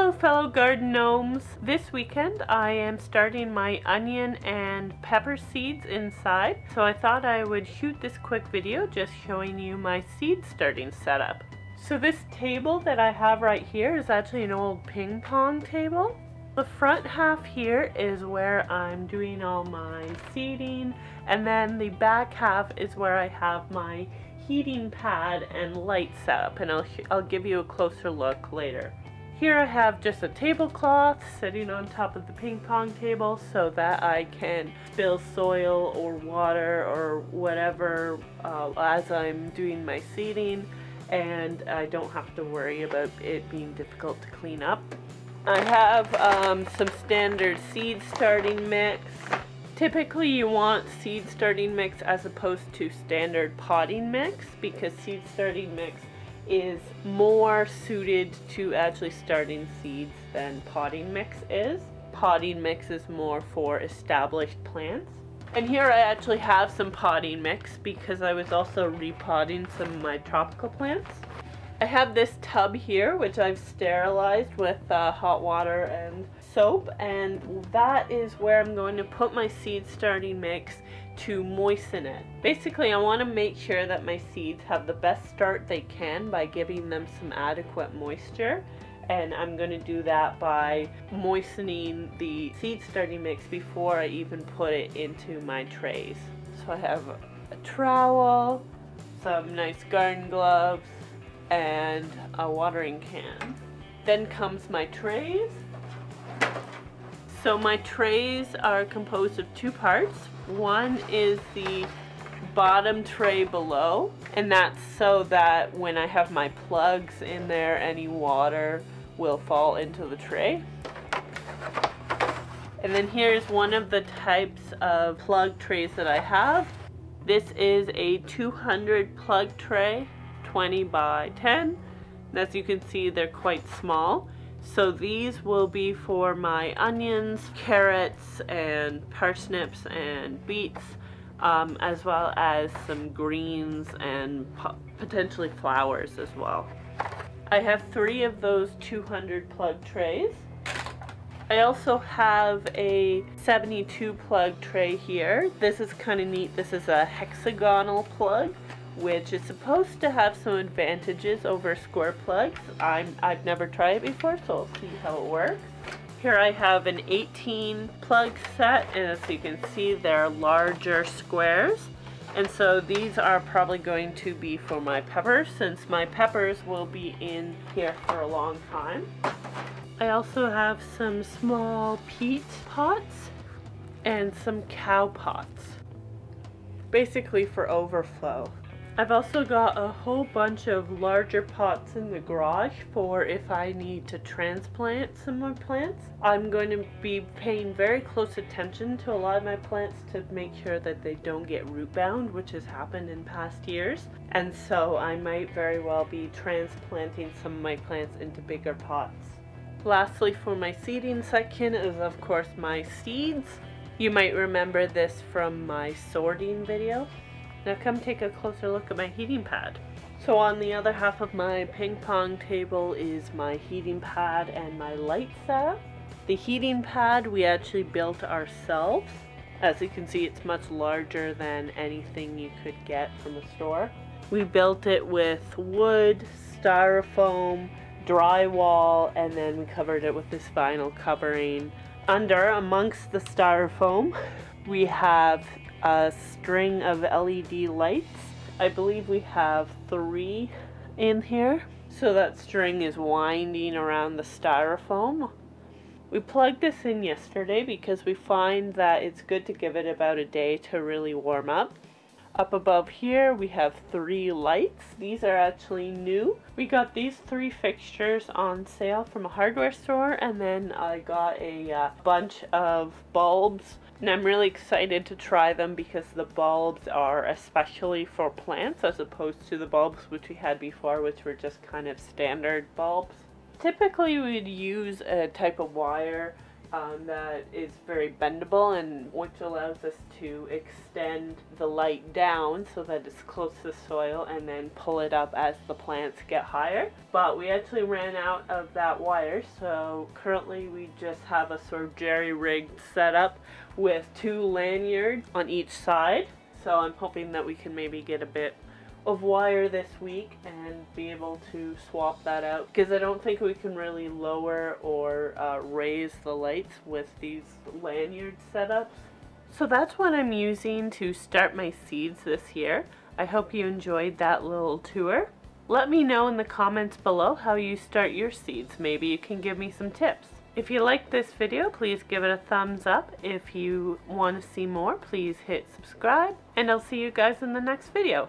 Hello fellow garden gnomes. This weekend I am starting my onion and pepper seeds inside, so I thought I would shoot this quick video just showing you my seed starting setup. So this table that I have right here is actually an old ping pong table. The front half here is where I'm doing all my seeding, and then the back half is where I have my heating pad and light setup, and I'll give you a closer look later. Here I have just a tablecloth sitting on top of the ping pong table so that I can spill soil or water or whatever as I'm doing my seeding, and I don't have to worry about it being difficult to clean up. I have some standard seed starting mix. Typically you want seed starting mix as opposed to standard potting mix, because seed starting mix is more suited to actually starting seeds than potting mix is. Potting mix is more for established plants. And here I actually have some potting mix because I was also repotting some of my tropical plants. I have this tub here which I've sterilized with hot water and soap, and that is where I'm going to put my seed starting mix to moisten it. Basically I want to make sure that my seeds have the best start they can by giving them some adequate moisture, and I'm going to do that by moistening the seed starting mix before I even put it into my trays. So I have a trowel, some nice garden gloves, and a watering can. Then comes my trays. So my trays are composed of two parts. One is the bottom tray below, and that's so that when I have my plugs in there, any water will fall into the tray. And then here's one of the types of plug trays that I have. This is a 200 plug tray, 20 by 10. And as you can see, they're quite small. So these will be for my onions, carrots, and parsnips and beets, as well as some greens and potentially flowers as well. I have 3 of those 200 plug trays. I also have a 72 plug tray here. This is kind of neat. This is a hexagonal plug, which is supposed to have some advantages over square plugs. I've never tried it before, so I'll see how it works. Here I have an 18 plug set, and as you can see, they're larger squares. And so these are probably going to be for my peppers, since my peppers will be in here for a long time. I also have some small peat pots and some cow pots, basically for overflow. I've also got a whole bunch of larger pots in the garage for if I need to transplant some more plants. I'm going to be paying very close attention to a lot of my plants to make sure that they don't get root bound, which has happened in past years. And so I might very well be transplanting some of my plants into bigger pots. Lastly, for my seeding section is of course my seeds. You might remember this from my sorting video. Now come take a closer look at my heating pad. So on the other half of my ping pong table is my heating pad and my light setup. The heating pad we actually built ourselves. As you can see, it's much larger than anything you could get from a store. We built it with wood, styrofoam, drywall, and then we covered it with this vinyl covering. Amongst the styrofoam, we have a string of LED lights. I believe we have 3 in here. So that string is winding around the styrofoam. We plugged this in yesterday because we find that it's good to give it about a day to really warm up. Up above here we have 3 lights. These are actually new. We got these 3 fixtures on sale from a hardware store, and then I got a bunch of bulbs. And I'm really excited to try them because the bulbs are especially for plants as opposed to the bulbs which we had before, which were just kind of standard bulbs. Typically we'd use a type of wire that is very bendable, and which allows us to extend the light down so that it's close to the soil and then pull it up as the plants get higher. But we actually ran out of that wire, so currently we just have a sort of jerry-rigged setup with 2 lanyards on each side. So I'm hoping that we can maybe get a bit of wire this week and be able to swap that out, because I don't think we can really lower or raise the lights with these lanyard setups. So that's what I'm using to start my seeds this year. I hope you enjoyed that little tour. Let me know in the comments below how you start your seeds. Maybe you can give me some tips. If you liked this video, please give it a thumbs up. If you want to see more, please hit subscribe, and I'll see you guys in the next video.